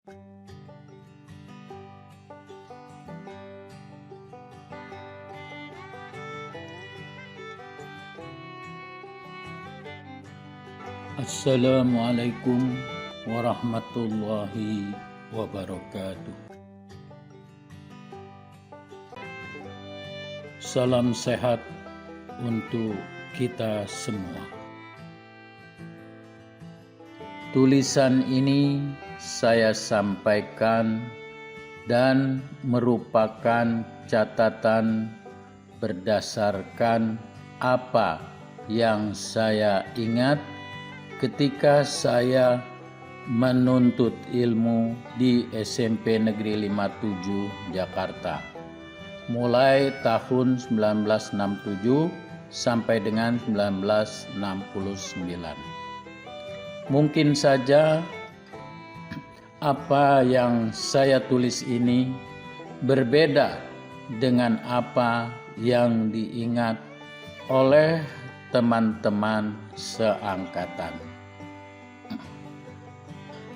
Assalamualaikum warahmatullahi wabarakatuh. Salam sehat untuk kita semua. Tulisan ini saya sampaikan dan merupakan catatan berdasarkan apa yang saya ingat ketika saya menuntut ilmu di SMP Negeri 57 Jakarta mulai tahun 1967 sampai dengan 1969. Mungkin saja apa yang saya tulis ini berbeda dengan apa yang diingat oleh teman-teman seangkatan.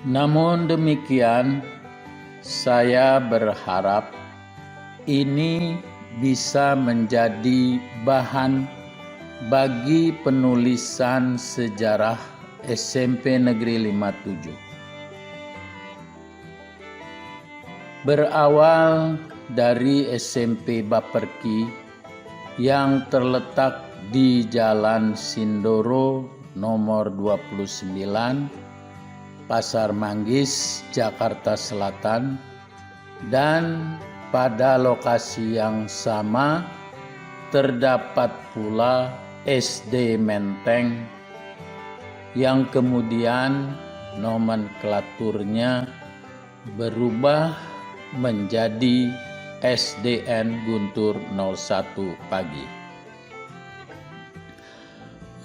Namun demikian, saya berharap ini bisa menjadi bahan bagi penulisan sejarah SMP Negeri 57. Berawal dari SMP Baperki yang terletak di Jalan Sindoro nomor 29, Pasar Manggis, Jakarta Selatan, dan pada lokasi yang sama terdapat pula SD Menteng yang kemudian nomenklaturnya berubah menjadi SDN Guntur 01 Pagi.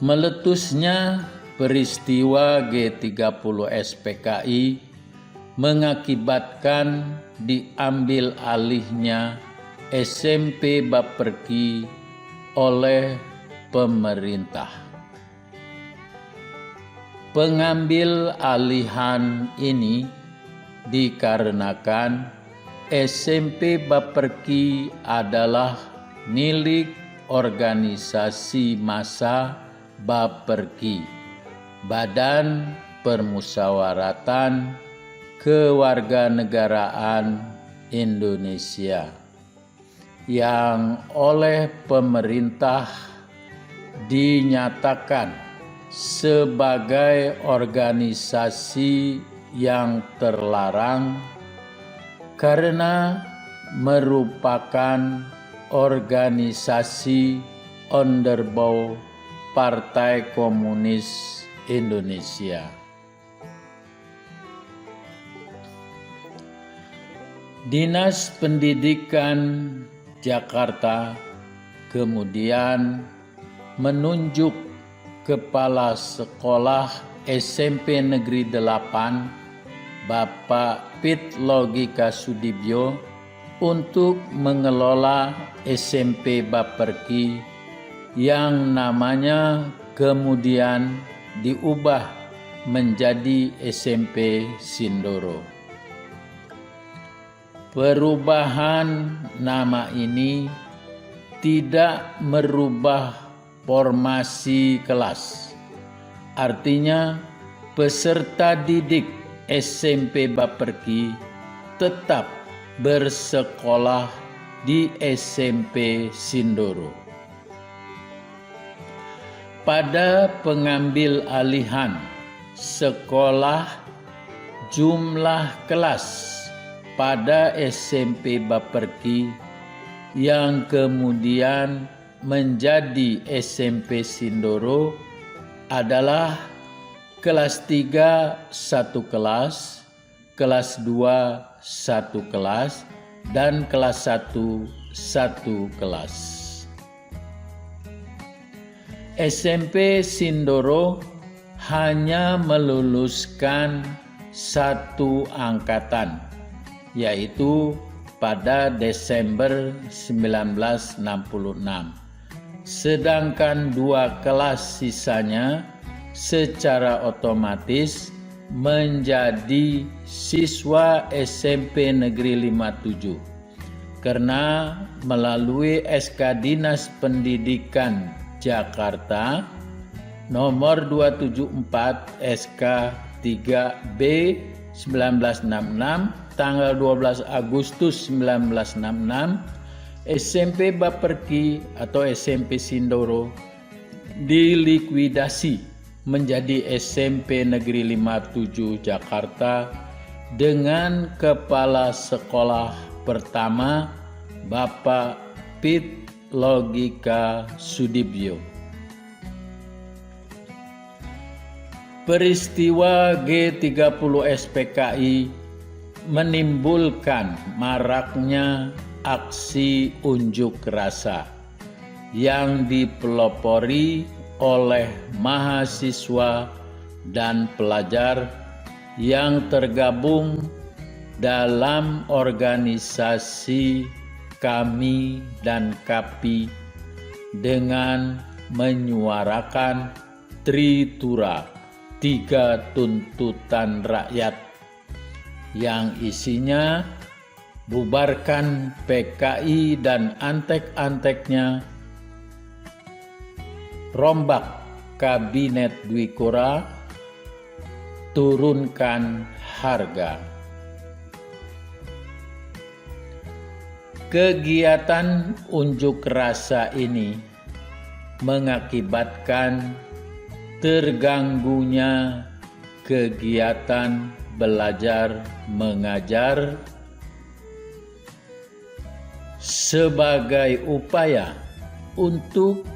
Meletusnya peristiwa G30 SPKI mengakibatkan diambil alihnya SMP Baperki oleh pemerintah. Pengambil alihan ini dikarenakan SMP Baperki adalah milik organisasi massa Baperki, Badan Permusyawaratan Kewarganegaraan Indonesia, yang oleh pemerintah dinyatakan sebagai organisasi yang terlarang karena merupakan organisasi onderbouw Partai Komunis Indonesia. Dinas Pendidikan Jakarta kemudian menunjuk Kepala Sekolah SMP Negeri 8 Bapak Pit Logika Sudibyo untuk mengelola SMP Baperki yang namanya kemudian diubah menjadi SMP Sindoro. Perubahan nama ini tidak merubah formasi kelas. Artinya peserta didik SMP Baperki tetap bersekolah di SMP Sindoro. Pada pengambil alihan sekolah, jumlah kelas pada SMP Baperki yang kemudian menjadi SMP Sindoro adalah kelas 3 1 kelas, kelas 2 1 kelas, dan kelas 1 1 kelas. SMP Sindoro hanya meluluskan satu angkatan, yaitu pada Desember 1966. Sedangkan dua kelas sisanya secara otomatis menjadi siswa SMP Negeri 57 karena melalui SK Dinas Pendidikan Jakarta nomor 274 SK 3B 1966 tanggal 12 Agustus 1966, SMP Baperki atau SMP Sindoro dilikuidasi menjadi SMP Negeri 57 Jakarta dengan kepala sekolah pertama Bapak Pit Logika Sudibyo. Peristiwa G30 SPKI menimbulkan maraknya aksi unjuk rasa yang dipelopori oleh mahasiswa dan pelajar yang tergabung dalam organisasi KAMI dan KAPI dengan menyuarakan Tritura, 3 tuntutan rakyat yang isinya bubarkan PKI dan antek-anteknya, rombak Kabinet Dwikora, turunkan harga. Kegiatan unjuk rasa ini mengakibatkan terganggunya kegiatan belajar mengajar sebagai upaya untuk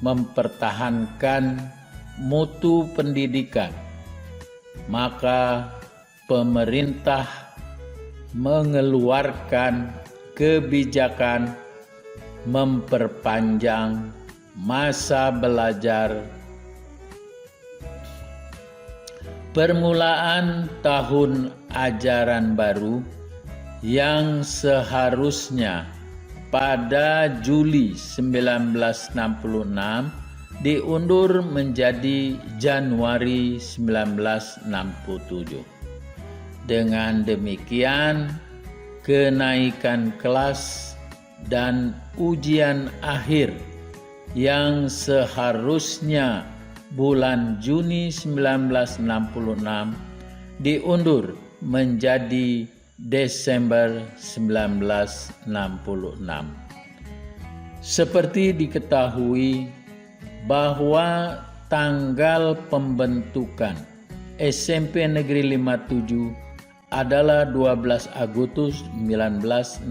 mempertahankan mutu pendidikan. Maka pemerintah mengeluarkan kebijakan memperpanjang masa belajar permulaan tahun ajaran baru yang seharusnya pada Juli 1966 diundur menjadi Januari 1967. Dengan demikian, kenaikan kelas dan ujian akhir yang seharusnya bulan Juni 1966 diundur menjadi Desember 1966. Seperti diketahui bahwa tanggal pembentukan SMP Negeri 57 adalah 12 Agustus 1966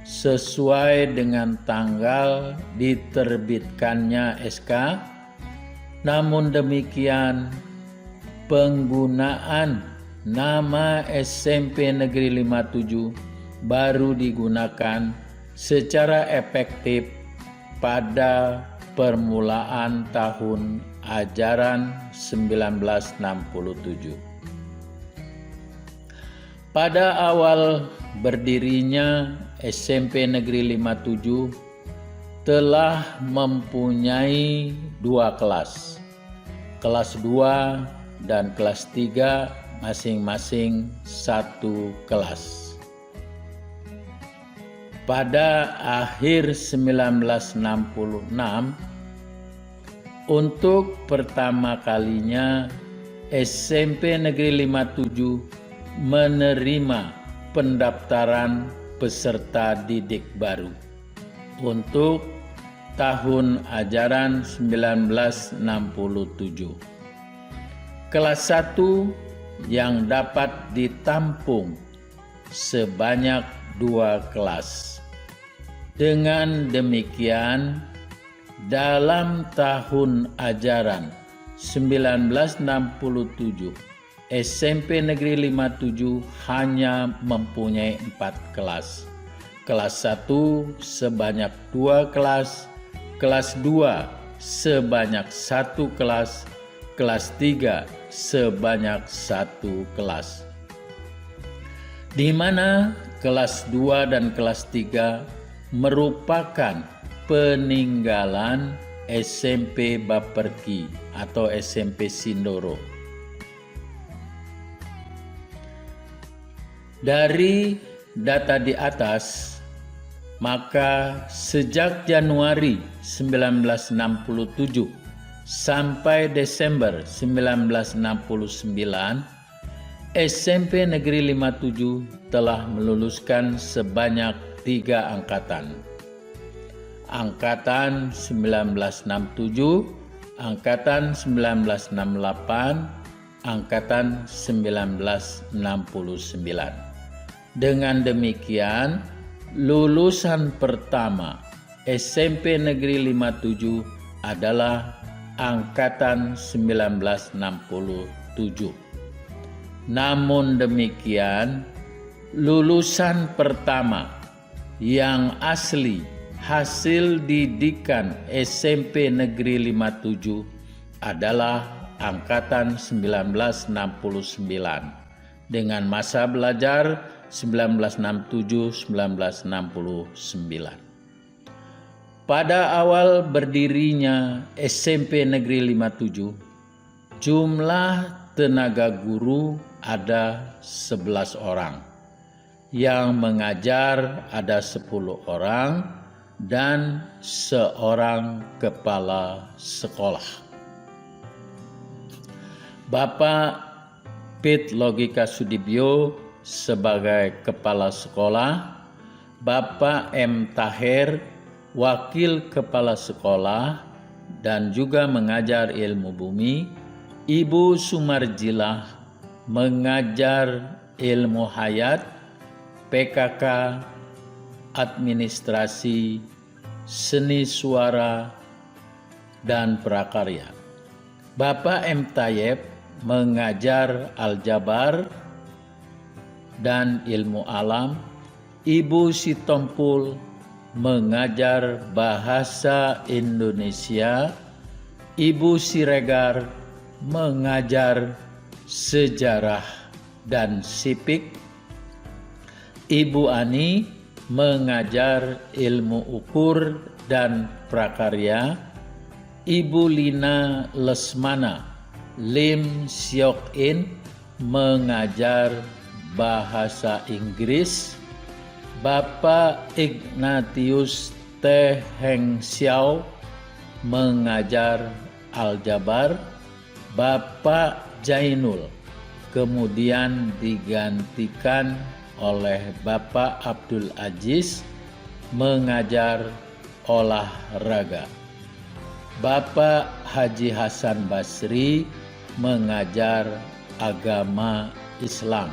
sesuai dengan tanggal diterbitkannya SK. Namun demikian, penggunaan nama SMP Negeri 57 baru digunakan secara efektif pada permulaan tahun ajaran 1967. Pada awal berdirinya SMP Negeri 57 telah mempunyai 2 kelas. Kelas 2 dan kelas 3 masing-masing 1 kelas. Pada akhir 1966, untuk pertama kalinya SMP Negeri 57 menerima pendaftaran peserta didik baru untuk tahun ajaran 1967. Kelas 1 yang dapat ditampung sebanyak 2 kelas. Dengan demikian, dalam tahun ajaran 1967, SMP Negeri 57 hanya mempunyai 4 kelas. Kelas 1 sebanyak 2 kelas, kelas 2 sebanyak 1 kelas, kelas 3 sebanyak 1 kelas. Di mana kelas 2 dan kelas 3 merupakan peninggalan SMP Baperki atau SMP Sindoro Dari data di atas, maka sejak Januari 1967 sampai Desember 1969, SMP Negeri 57 telah meluluskan sebanyak 3 angkatan. Angkatan 1967, Angkatan 1968, Angkatan 1969. Dengan demikian, lulusan pertama SMP Negeri 57 adalah Angkatan 1967. Namun demikian, lulusan pertama yang asli hasil didikan SMP Negeri 57 adalah Angkatan 1969 dengan masa belajar 1967-1969. Pada awal berdirinya SMP Negeri 57, jumlah tenaga guru ada 11 orang, yang mengajar ada 10 orang, dan seorang kepala sekolah. Bapak Pit Logika Sudibyo sebagai kepala sekolah, Bapak M. Tahir wakil kepala sekolah dan juga mengajar ilmu bumi, Ibu Sumarjilah mengajar ilmu hayat, PKK, administrasi, seni suara, dan prakarya. Bapak M. Tayyib mengajar aljabar dan ilmu alam, Ibu Sitompul mengajar bahasa Indonesia, Ibu Siregar mengajar sejarah dan sipik, Ibu Ani mengajar ilmu ukur dan prakarya, Ibu Lina Lesmana Lim Siok In mengajar bahasa Inggris, Bapak Ignatius T. Heng Xiao mengajar aljabar, Bapak Jainul kemudian digantikan oleh Bapak Abdul Aziz mengajar olahraga. Bapak Haji Hasan Basri mengajar agama Islam.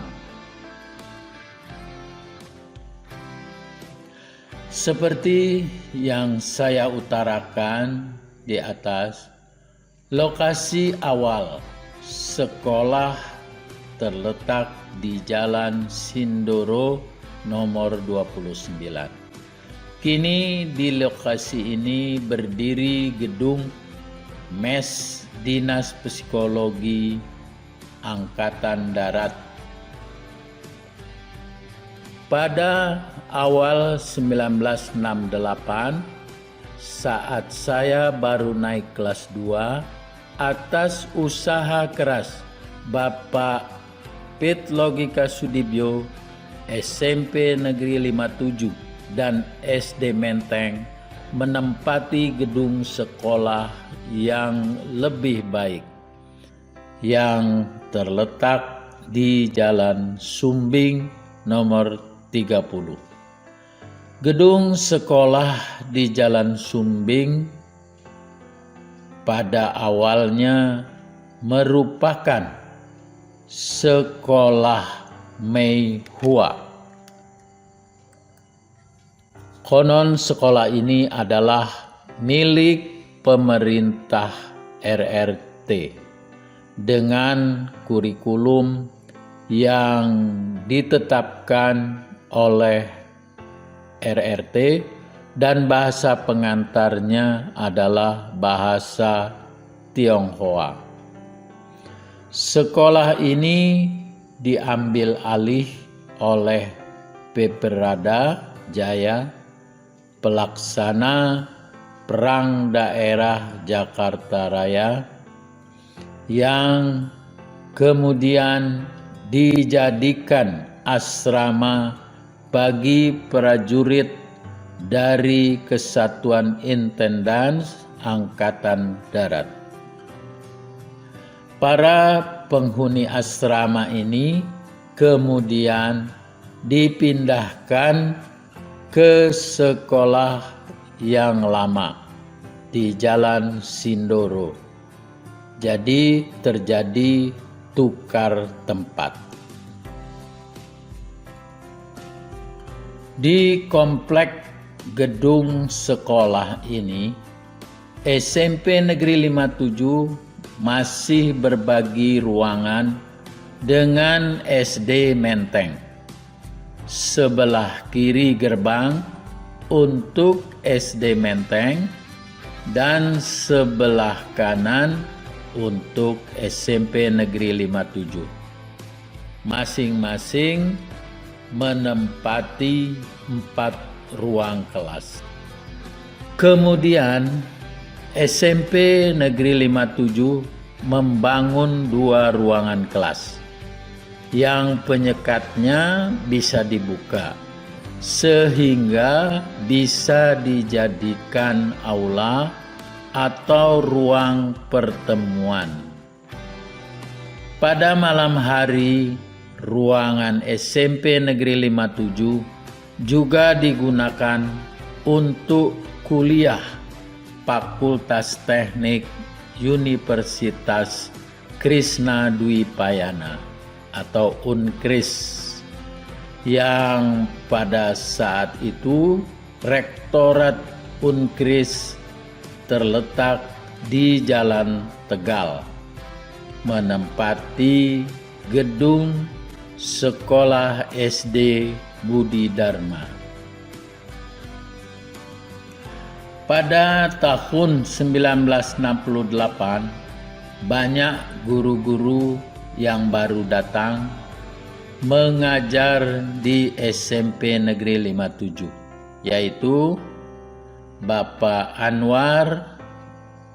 Seperti yang saya utarakan di atas, lokasi awal sekolah terletak di Jalan Sindoro nomor 29. Kini di lokasi ini berdiri gedung MES Dinas Psikologi Angkatan Darat. Pada awal 1968, saat saya baru naik kelas 2, atas usaha keras Bapak Pit Logika Sudibyo, SMP Negeri 57 dan SD Menteng menempati gedung sekolah yang lebih baik yang terletak di Jalan Sumbing nomor 30. Gedung sekolah di Jalan Sumbing pada awalnya merupakan sekolah Mei Hua. Konon sekolah ini adalah milik pemerintah RRT dengan kurikulum yang ditetapkan oleh RRT dan bahasa pengantarnya adalah bahasa Tionghoa. Sekolah ini diambil alih oleh Peperada Jaya, pelaksana Perang Daerah Jakarta Raya, yang kemudian dijadikan asrama bagi prajurit dari Kesatuan Intendans Angkatan Darat. Para penghuni asrama ini kemudian dipindahkan ke sekolah yang lama di Jalan Sindoro. Jadi terjadi tukar tempat. Di komplek gedung sekolah ini, SMP Negeri 57 masih berbagi ruangan dengan SD Menteng. Sebelah kiri gerbang untuk SD Menteng dan sebelah kanan untuk SMP Negeri 57. Masing-masing menempati 4 ruang kelas. Kemudian SMP Negeri 57 membangun 2 ruangan kelas yang penyekatnya bisa dibuka sehingga bisa dijadikan aula atau ruang pertemuan. Pada malam hari, ruangan SMP Negeri 57 juga digunakan untuk kuliah Fakultas Teknik Universitas Krishna Dwipayana atau UNKRIS, yang pada saat itu Rektorat UNKRIS terletak di Jalan Tegal, menempati gedung Sekolah SD Budi Dharma. Pada tahun 1968, banyak guru-guru yang baru datang mengajar di SMP Negeri 57, yaitu Bapak Anwar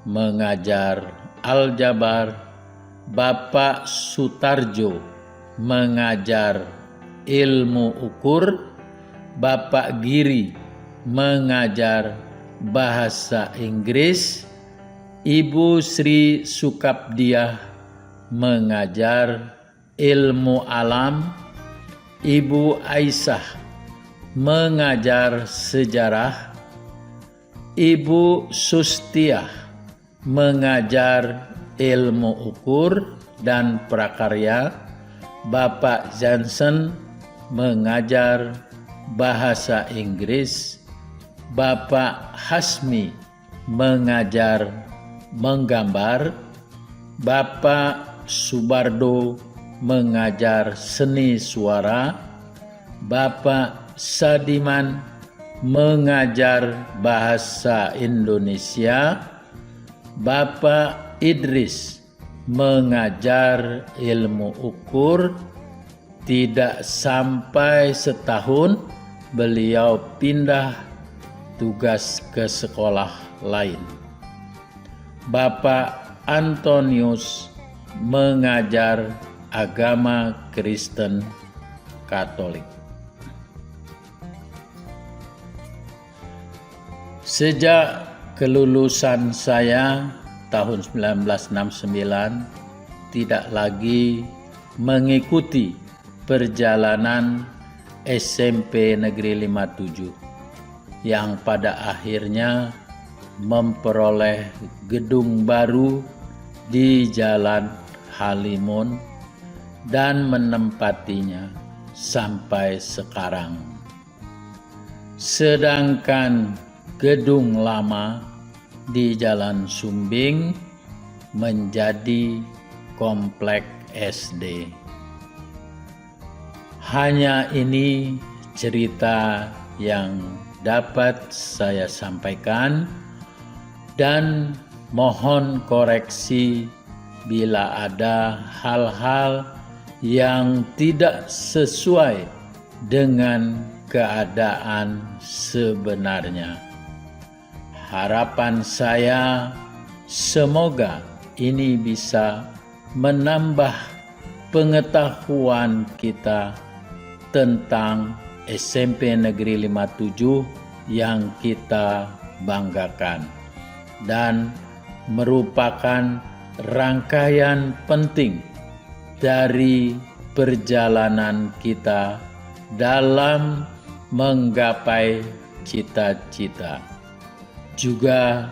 mengajar aljabar, Bapak Sutarjo mengajar ilmu ukur, Bapak Giri mengajar bahasa Inggris, Ibu Sri Sukabdiah mengajar ilmu alam, Ibu Aisyah mengajar sejarah, Ibu Sustiah mengajar ilmu ukur dan prakarya, Bapak Johnson mengajar bahasa Inggris, Bapak Hasmi mengajar menggambar, Bapak Subardo mengajar seni suara, Bapak Sadiman mengajar bahasa Indonesia, Bapak Idris mengajar ilmu ukur. Tidak sampai setahun beliau pindah tugas ke sekolah lain. Bapak Antonius mengajar agama Kristen Katolik. Sejak kelulusan saya tahun 1969 tidak lagi mengikuti perjalanan SMP Negeri 57 yang pada akhirnya memperoleh gedung baru di Jalan Halimun dan menempatinya sampai sekarang. Sedangkan gedung lama di Jalan Sumbing menjadi komplek SD. Hanya ini cerita yang dapat saya sampaikan, dan mohon koreksi bila ada hal-hal yang tidak sesuai dengan keadaan sebenarnya. Harapan saya semoga ini bisa menambah pengetahuan kita tentang SMP Negeri 57 yang kita banggakan dan merupakan rangkaian penting dari perjalanan kita dalam menggapai cita-cita. Juga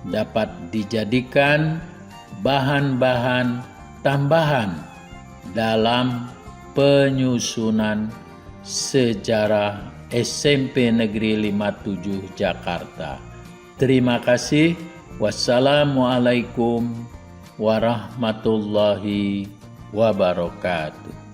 dapat dijadikan bahan-bahan tambahan dalam penyusunan sejarah SMP Negeri 57 Jakarta. Terima kasih. Wassalamualaikum warahmatullahi wabarakatuh.